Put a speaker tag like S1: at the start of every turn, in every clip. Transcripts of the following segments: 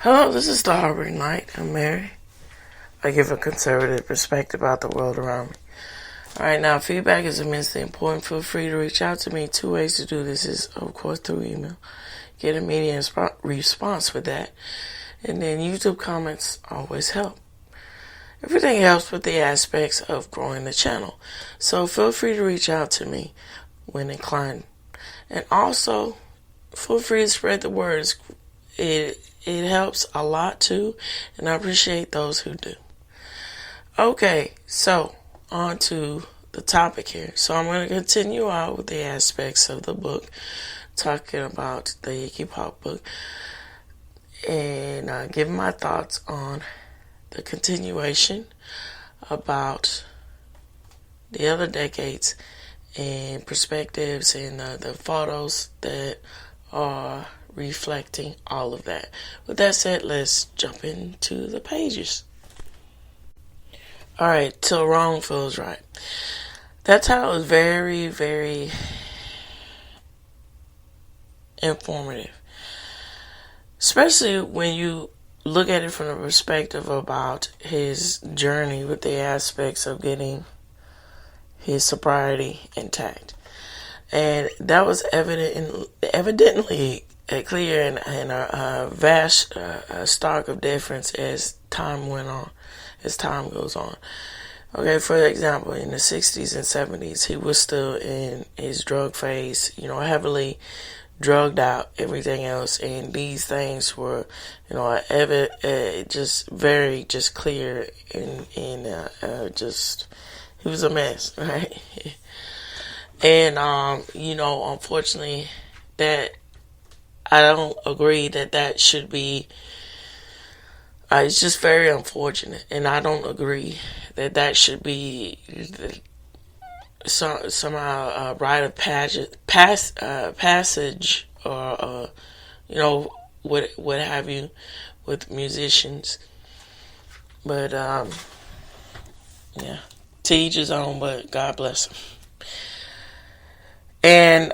S1: Hello, this is the Harbor Night. I'm Mary. I give a conservative perspective about the world around me. Alright, now feedback is immensely important. Feel free to reach out to me. 2 ways to do this is, of course, through email. Get immediate response with that. And then YouTube comments always help. Everything helps with the aspects of growing the channel. So feel free to reach out to me when inclined. And also, feel free to spread the words. It helps a lot too, and I appreciate those who do. Okay, so on to the topic here. So I'm going to continue out with the aspects of the book, talking about the Iggy Pop book, and giving my thoughts on the continuation about the other decades and perspectives and the photos that are reflecting all of that. With that said, let's jump into the pages. Alright, Till Wrong Feels Right. That title is very, very informative. Especially when you look at it from the perspective about his journey with the aspects of getting his sobriety intact. And that was evidently clear and a vast stark of difference as time went on, as time goes on. Okay, for example, in the 60s and 70s, he was still in his drug phase, heavily drugged out, everything else, and these things were, just very clear and just, he was a mess, right? And, unfortunately, that I don't agree that should be, it's just very unfortunate, and I don't agree that should be somehow a rite of passage or, what have you with musicians. But, yeah, to each his own, but God bless him. And,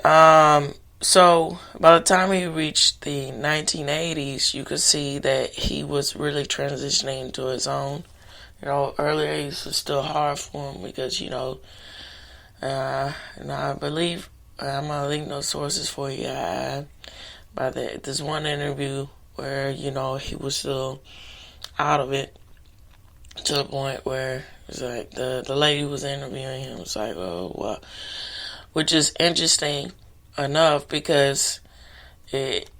S1: so by the time he reached the 1980s, you could see that he was really transitioning to his own. Earlier it was still hard for him because, and I believe, I'm going to link those sources for you. By this one interview where, he was still out of it to the point where it's like the lady who was interviewing him was like, oh, well, which is interesting enough because it's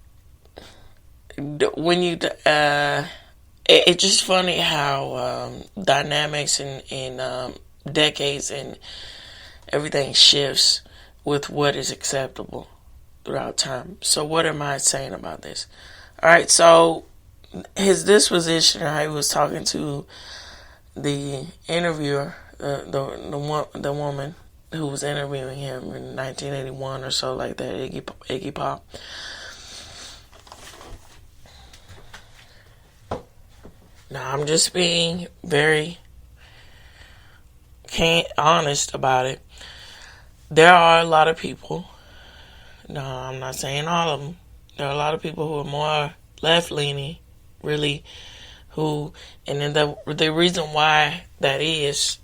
S1: just funny how dynamics and decades and everything shifts with what is acceptable throughout time. So what am I saying about this? Alright, so his disposition, how he was talking to the interviewer, the woman who was interviewing him in 1981 or so, like that, Iggy Pop. Now, I'm just being very honest about it. There are a lot of people, no, I'm not saying all of them, there are a lot of people who are more left-leaning, really, who, and then the reason why that is,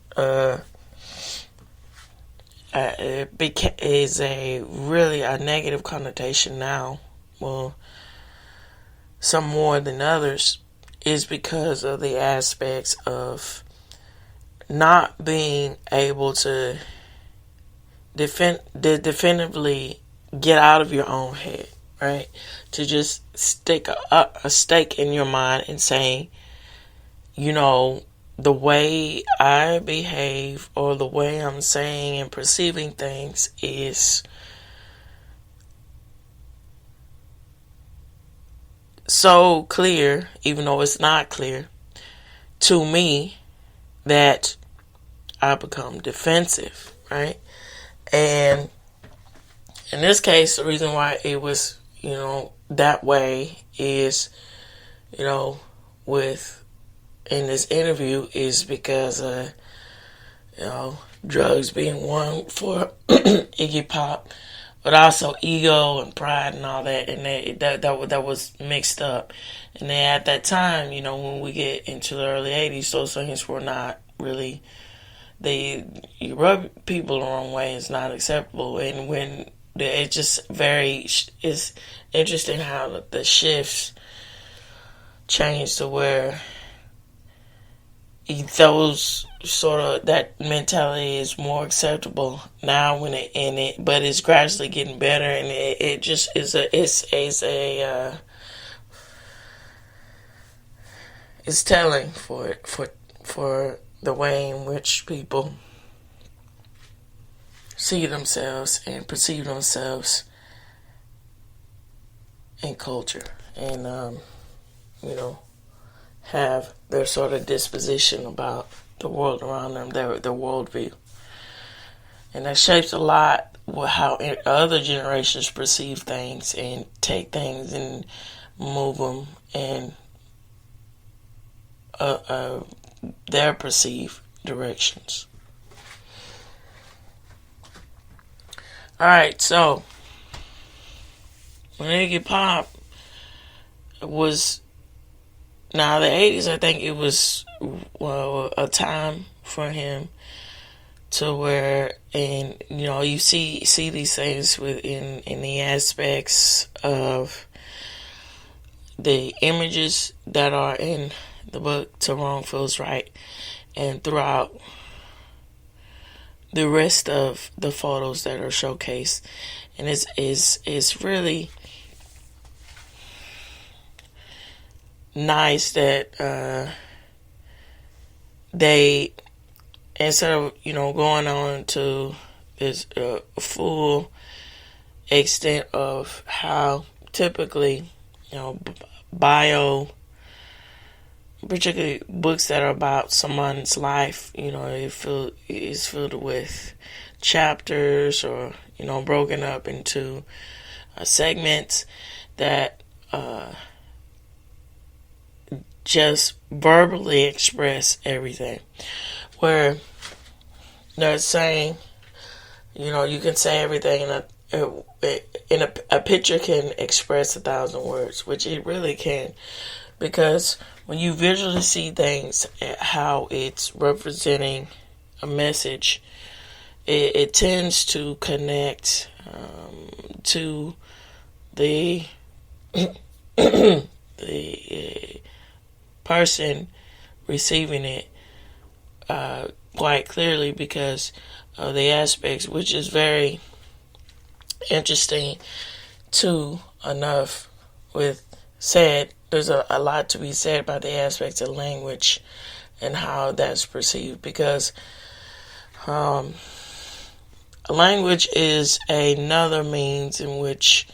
S1: is a negative connotation now. Well, some more than others is because of the aspects of not being able to definitively get out of your own head, right? To just stick a stake in your mind and saying, the way I behave or the way I'm saying and perceiving things is so clear, even though it's not clear to me, that I become defensive, right? And in this case, the reason why it was, that way is, with in this interview is because, drugs being one for Iggy Pop but also ego and pride and all that, and that was mixed up. And then at that time, when we get into the early '80s, those things were not really. You rub people the wrong way is not acceptable, and when it just it's interesting how the shifts change to where those sort of that mentality is more acceptable now but it's gradually getting better, and it just is it's telling for the way in which people see themselves and perceive themselves in culture, and have their sort of disposition about the world around them, their worldview. And that shapes a lot how other generations perceive things and take things and move them in their perceived directions. Alright, so when Iggy Pop was, now the 80s, I think it was a time for him to where, and you see these things in the aspects of the images that are in the book To Wrong Feels Right, and throughout the rest of the photos that are showcased. And it's really nice that they, instead of going on to this full extent of how typically particularly books that are about someone's life, it's filled with chapters or broken up into segments that just verbally express everything. Where they're saying, you can say everything in a picture can express 1,000 words, which it really can, because when you visually see things, how it's representing a message, it tends to connect to the the person receiving it quite clearly, because of the aspects, which is very interesting too. Enough with said, there's a lot to be said about the aspects of language and how that's perceived, because language is another means in which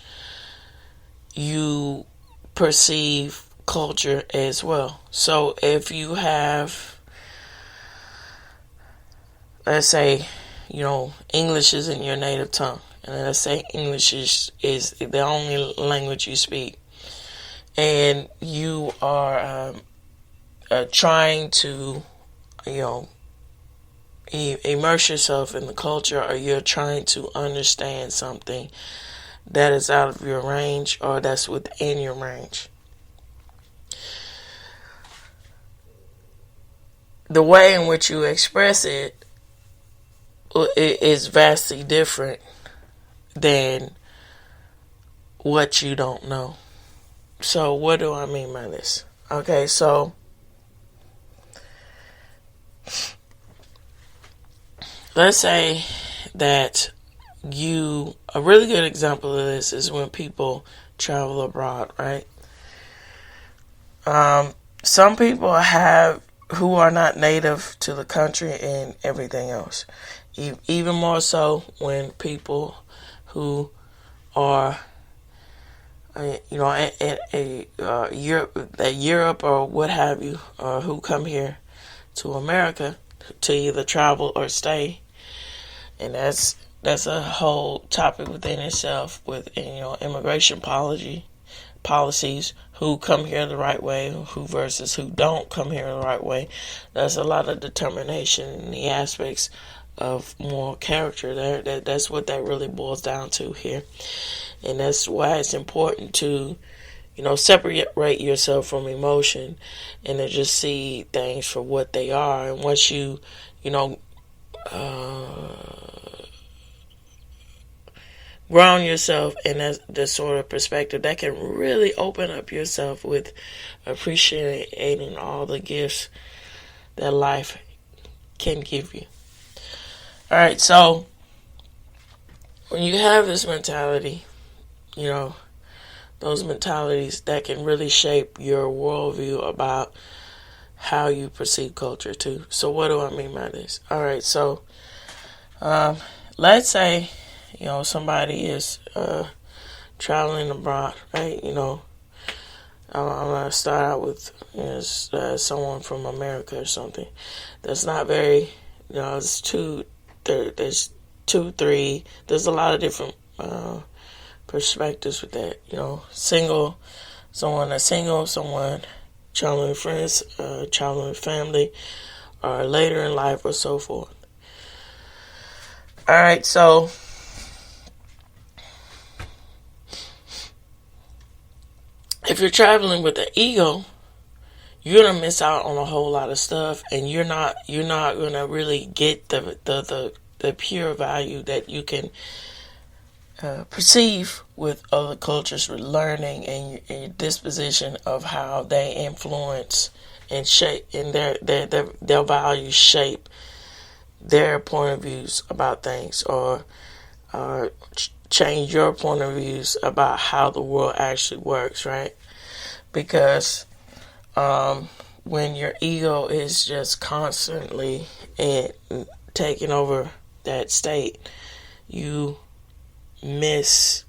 S1: you perceive culture as well. So if you have, let's say, English isn't your native tongue, and let's say English is the only language you speak, and you are trying to, immerse yourself in the culture, or you're trying to understand something that is out of your range or that's within your range, the way in which you express it is vastly different than what you don't know. So what do I mean by this? Okay, so let's say that a really good example of this is when people travel abroad, right? Some people who are not native to the country and everything else. Even more so when people who are, Europe or what have you, who come here to America to either travel or stay, and that's a whole topic within itself with immigration policies, who come here the right way, who versus who don't come here the right way. There's a lot of determination in the aspects of moral character. That's what that really boils down to here. And that's why it's important to, separate yourself from emotion and to just see things for what they are. And once you, ground yourself in that sort of perspective, that can really open up yourself with appreciating all the gifts that life can give you. All right, so when you have this mentality, those mentalities that can really shape your worldview about how you perceive culture too. So what do I mean by this? All right, so let's say, somebody is traveling abroad, right? I'm going to start out with someone from America or something. That's not very, there's two, three, there's a lot of different perspectives with that. Someone that's single, someone traveling with friends, traveling with family, or later in life or so forth. All right, so if you're traveling with an ego, you're gonna miss out on a whole lot of stuff, and you're not gonna really get the pure value that you can perceive with other cultures, with learning and your disposition of how they influence and shape, and their values shape their point of views about things, or change your point of views about how the world actually works, right? Because when your ego is just constantly taking over that state, you miss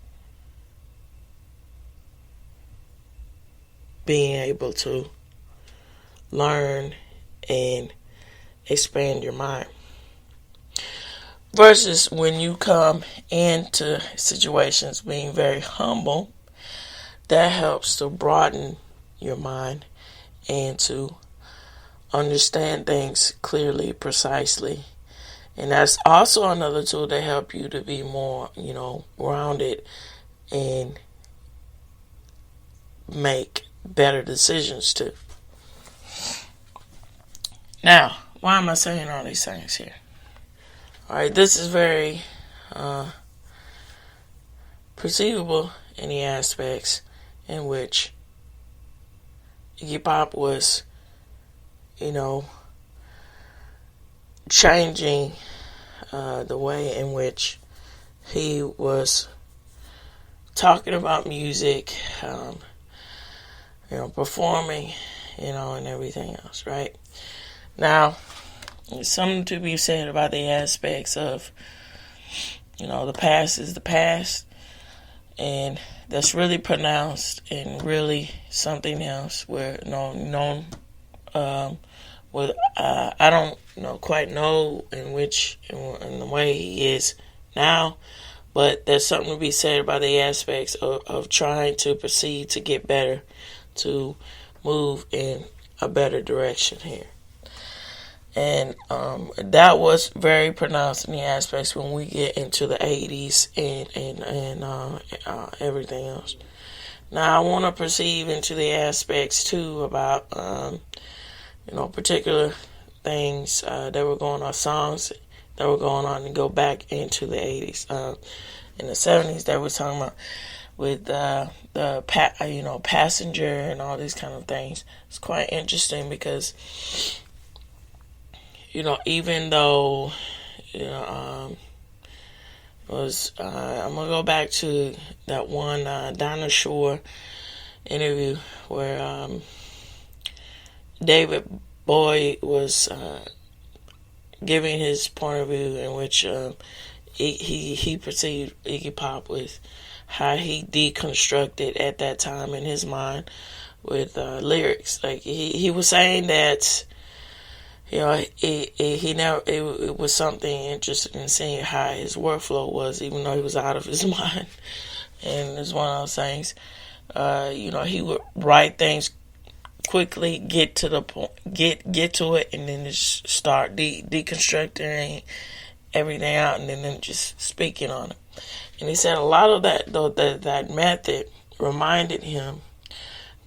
S1: being able to learn and expand your mind. Versus when you come into situations being very humble, that helps to broaden your mind and to understand things clearly, precisely. And that's also another tool to help you to be more, grounded and make better decisions too. Now, why am I saying all these things here? All right, this is very perceivable in the aspects in which Iggy Pop was, changing the way in which he was talking about music, performing, and everything else, right? Now, there's something to be said about the aspects of, the past is the past, and that's really pronounced and really something else where, I don't quite know in the way he is now, but there's something to be said about the aspects of trying to proceed to get better, to move in a better direction here. And that was very pronounced in the aspects when we get into the 80s and everything else. Now, I want to perceive into the aspects, too, about, particular things that were going on, songs that were going on, and go back into the 80s. In the 70s, they were talking about with the Passenger and all these kind of things. It's quite interesting because even though, it was, I'm going to go back to that one Dinah Shore interview where David Bowie was giving his point of view in which he perceived Iggy Pop with how he deconstructed at that time in his mind with lyrics. Like he was saying that it was something interesting in seeing how his workflow was, even though he was out of his mind. And it's one of those things. He would write things quickly, get to the point, get to it, and then just start deconstructing everything out and then just speaking on it. And he said a lot of that, though, that method reminded him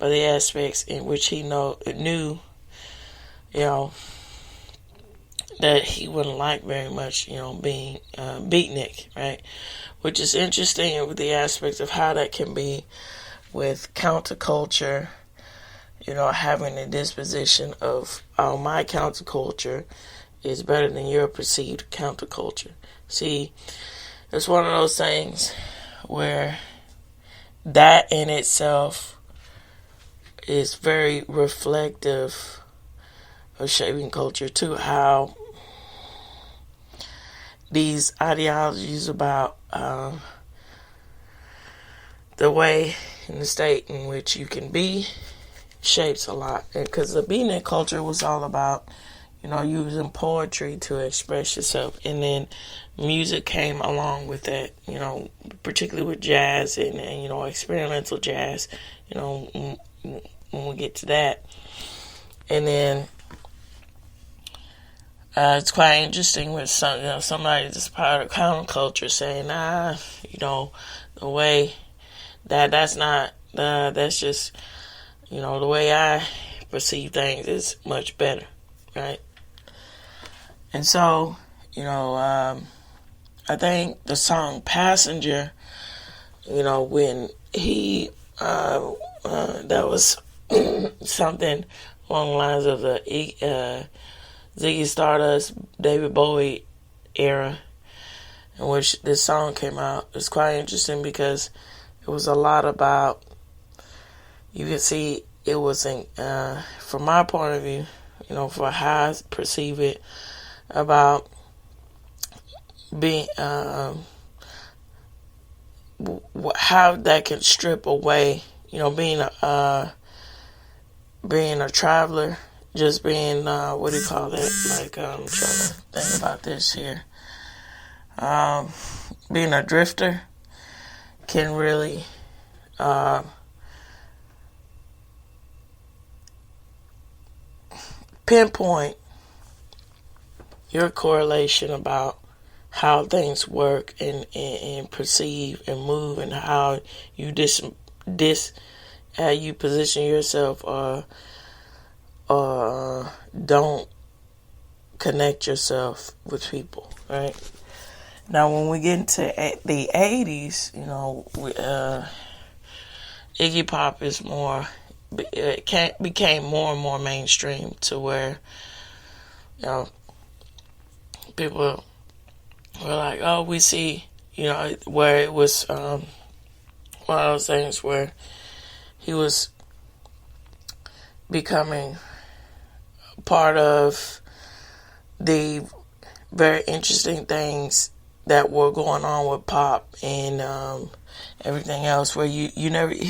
S1: of the aspects in which he knew, that he wouldn't like very much, being beatnik, right? Which is interesting with the aspects of how that can be with counterculture, having the disposition of, my counterculture is better than your perceived counterculture. See, it's one of those things where that in itself is very reflective of shaping culture too, how these ideologies about the way and the state in which you can be shapes a lot. Because the beatnik culture was all about, using poetry to express yourself. And then music came along with that, particularly with jazz and experimental jazz, when we get to that. And then it's quite interesting with somebody that's part of counterculture saying, the way that's not, that's just, the way I perceive things is much better, right? And so, I think the song Passenger, when he, that was something along the lines of the Ziggy Stardust, David Bowie era in which this song came out. It's quite interesting because it was a lot about, you can see it was, from my point of view, for how I perceive it, about being, how that can strip away, being a traveler, just being, what do you call it? Like, I'm trying to think about this here. Being a drifter can really, pinpoint your correlation about how things work and perceive and move, and how you how you position yourself or don't connect yourself with people, right? Now, when we get into the 80s, Iggy Pop is became more and more mainstream to where, people were like, oh, we see, where it was one of those things where he was becoming part of the very interesting things that were going on with pop and everything else, where he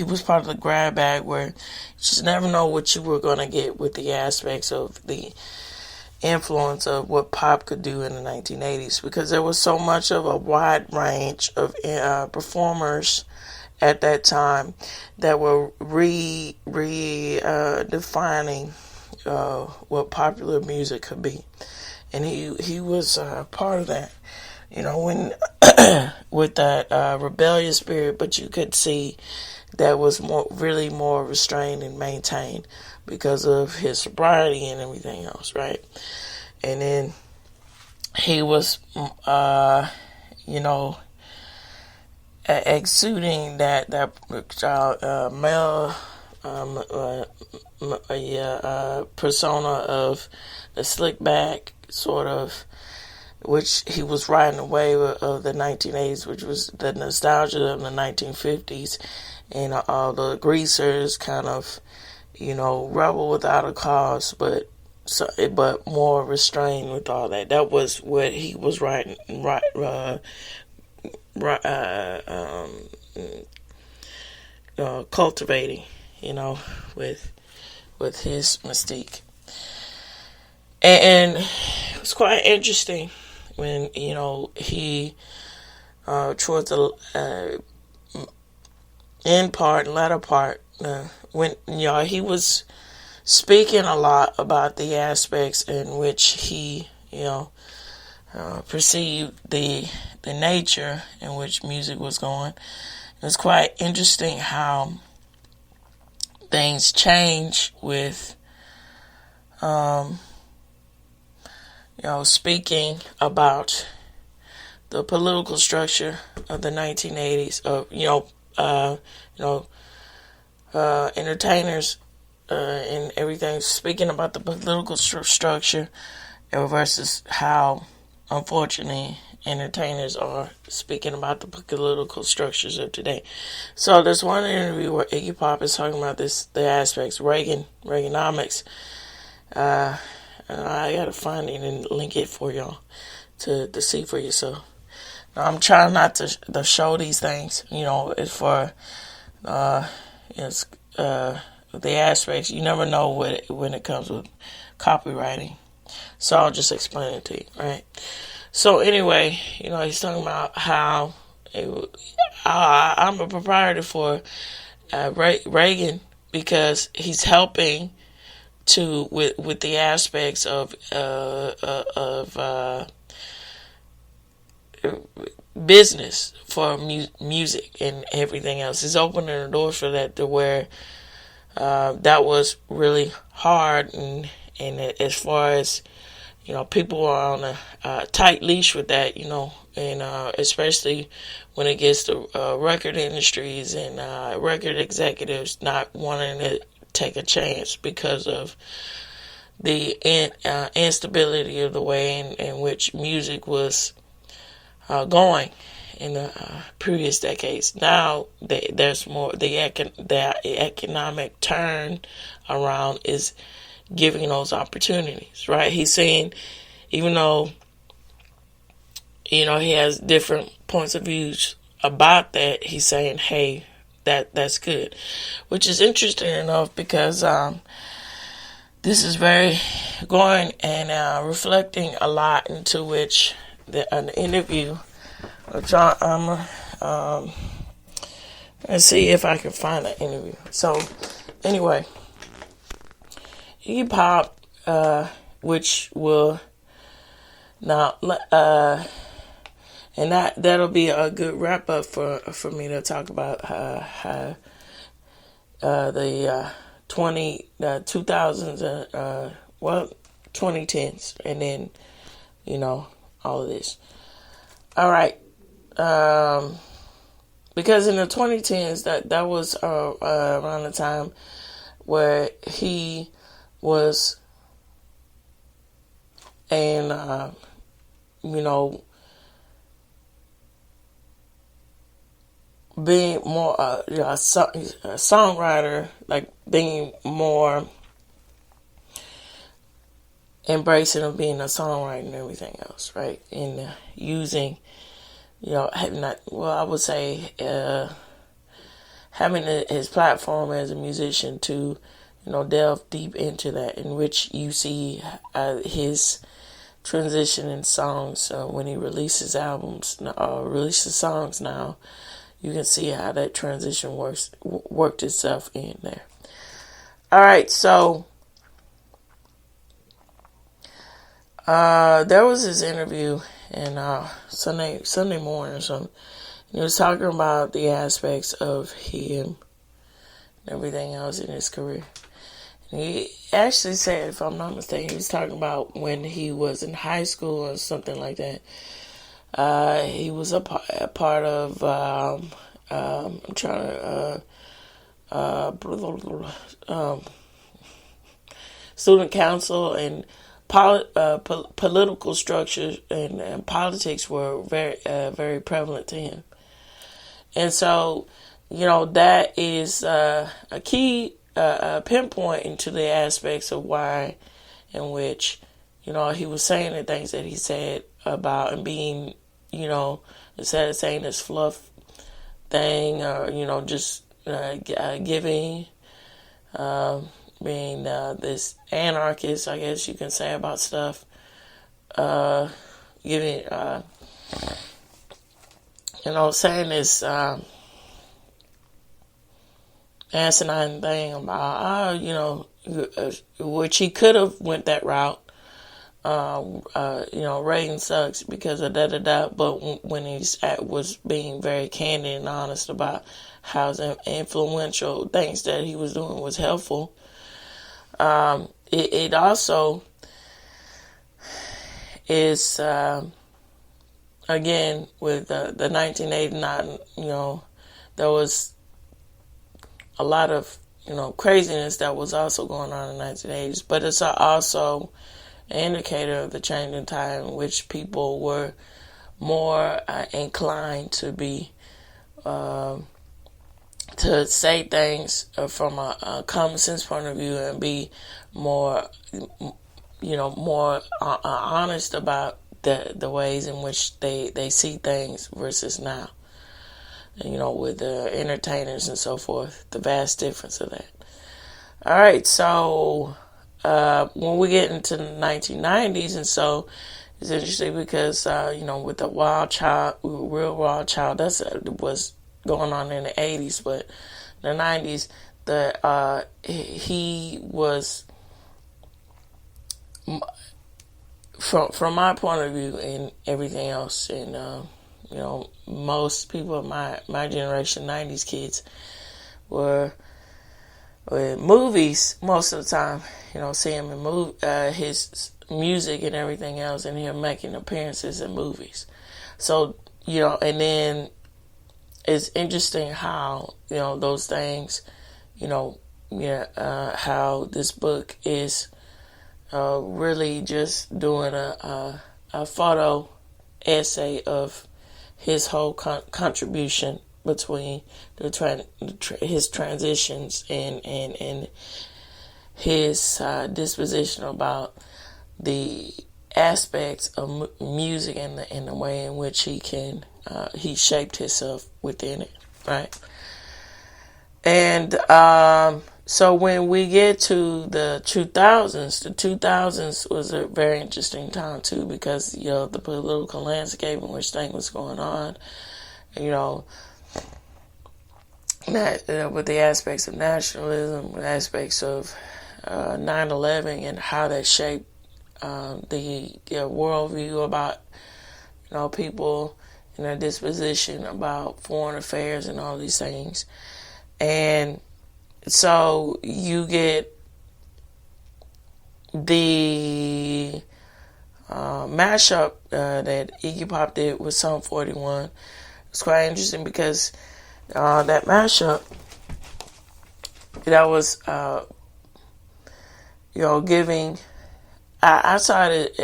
S1: was part of the grab bag where you just never know what you were going to get with the aspects of the influence of what pop could do in the 1980s, because there was so much of a wide range of performers at that time that were redefining what popular music could be, and he was part of that, when with that rebellious spirit, but you could see that was really more restrained and maintained because of his sobriety and everything else, right? And then he was, exuding that male persona of the slick back sort of, which he was riding away of the 1980s, which was the nostalgia of the 1950s, and all the greasers kind of, rebel without a cause, but more restrained with all that. That was what he was cultivating, with his mystique. And it was quite interesting when, he, towards the latter part, when, he was speaking a lot about the aspects in which he, perceived the nature in which music was going. It was quite interesting how things change with, speaking about the political structure of the 1980s. Entertainers and everything speaking about the political structure versus how, unfortunately, entertainers are speaking about the political structures of today. So there's one interview where Iggy Pop is talking about the aspects, Reaganomics. I gotta find it and link it for y'all to see for yourself. Now, I'm trying not to show these things, it's for the aspects. You never know when it comes with copywriting. So I'll just explain it to you, right? So anyway, he's talking about how I'm a proprietor for Reagan because he's helping with the aspects of business for music and everything else. He's opening the door for that to where that was really hard and as far as people are on a tight leash with that, and especially when it gets to record industries and record executives not wanting to take a chance because of the instability of the way in which music was going in the previous decades. Now there's more. The economic turn around is giving those opportunities, right? He's saying, even though, he has different points of views about that, he's saying, hey, that's good. Which is interesting enough because this is very going and reflecting a lot into which an interview, which let's see if I can find that interview. So, anyway, Iggy Pop, which will now, and that'll be a good wrap up for me to talk about how the 2000s, 2010s, and then all of this. All right, because in the 2010s, that was around the time where he was, and being more a songwriter, like being more embracing of being a songwriter and everything else, right? And using, I would say, having his platform as a musician to delve deep into that, in which you see his transition in songs when he releases albums, releases songs now. You can see how that transition worked itself in there. All right, so there was this interview in Sunday morning or something. He was talking about the aspects of him and everything else in his career. And he actually said, if I'm not mistaken, he was talking about when he was in high school or something like that. He was a part of, I'm trying to, student council, and political structure and politics were very prevalent to him. And so, that is a key pinpoint into the aspects of why, in which, he was saying the things that he said about, and being, instead of saying this fluff thing, or, just giving, being this anarchist, I guess you can say, about stuff, giving, saying this asinine thing about, which he could have went that route, rating sucks because of da da da. But when he was being very candid and honest about how influential things that he was doing was helpful. It also is, again, with the 1989, there was a lot of, craziness that was also going on in the 1980s. But it's also an indicator of the changing time in which people were more inclined to be, to say things from a common sense point of view and be more, more honest about the ways in which they see things versus now. With the entertainers and so forth, the vast difference of that. All right, so when we get into the 1990s, and so it's interesting because, with the Real Wild Child, that's was going on in the 80s, but the 90s, he was, from my point of view and everything else, and most people of my generation, 90s kids, were with movies most of the time. See him in his music and everything else, and him making appearances in movies. So, and then it's interesting how, those things, how this book is really just doing a photo essay of his whole contribution between his transitions and his disposition about the aspects of music and the way in which he shaped himself within it, right? And so when we get to the 2000s was a very interesting time too, because the political landscape in which things was going on, with the aspects of nationalism, with aspects of 9/11 and how that shaped the worldview about people and their disposition about foreign affairs and all these things. And so you get the mashup that Iggy Pop did with Sum 41. It's quite interesting because that mashup, that was giving. I saw it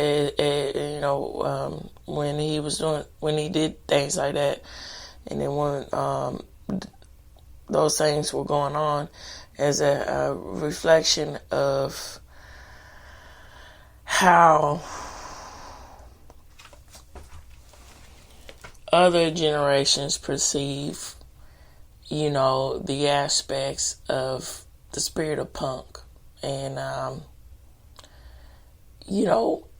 S1: when he did things like that, and then when those things were going on, as a reflection of how other generations perceive, the aspects of the spirit of punk, and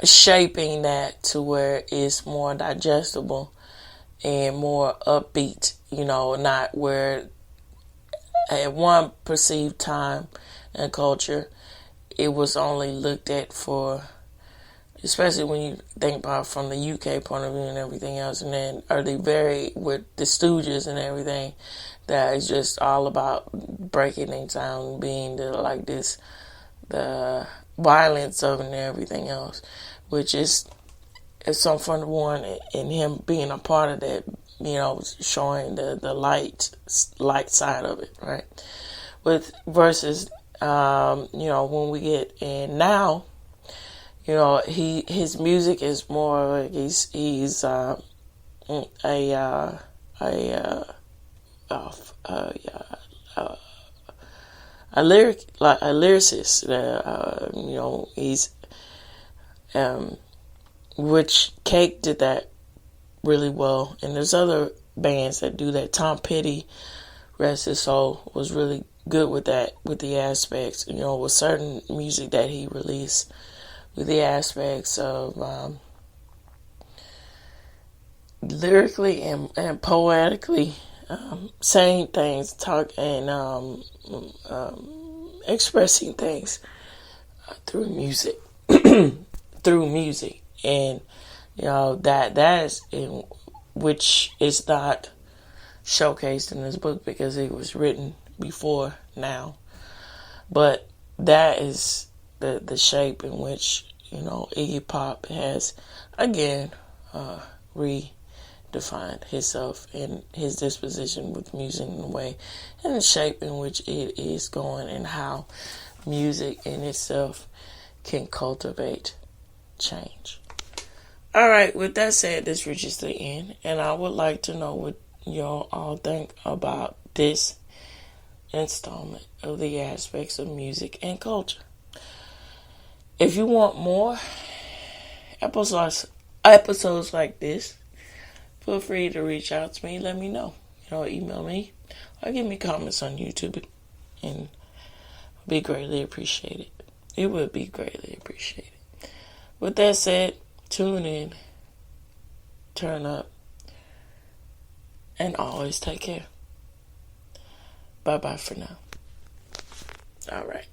S1: shaping that to where it's more digestible and more upbeat, not where at one perceived time and culture it was only looked at for, especially when you think about from the UK point of view and everything else, and then with the Stooges and everything, that is just all about breaking things down, being the violence of it and everything else, which is some fun to one, and him being a part of that, showing the light side of it, right? Versus when we get in now, his music is more like he's a lyricist. He's which Cake did that really well, and there's other bands that do that. Tom Petty, rest his soul, was really good with that, with the aspects, with certain music that he released, with the aspects of lyrically and poetically saying things, expressing things through music. through music. And, that is in which is not showcased in this book because it was written before now. But that is the shape in which, Iggy Pop has, again, redefined himself and his disposition with music in a way, and the shape in which it is going, and how music in itself can cultivate change. All right, with that said, this reaches the end, and I would like to know what y'all all think about this installment of the aspects of music and culture. If you want more episodes like this, feel free to reach out to me. Let me know. Email me or give me comments on YouTube, and it'll be greatly appreciated. It would be greatly appreciated. With that said, tune in, turn up, and always take care. Bye-bye for now. All right.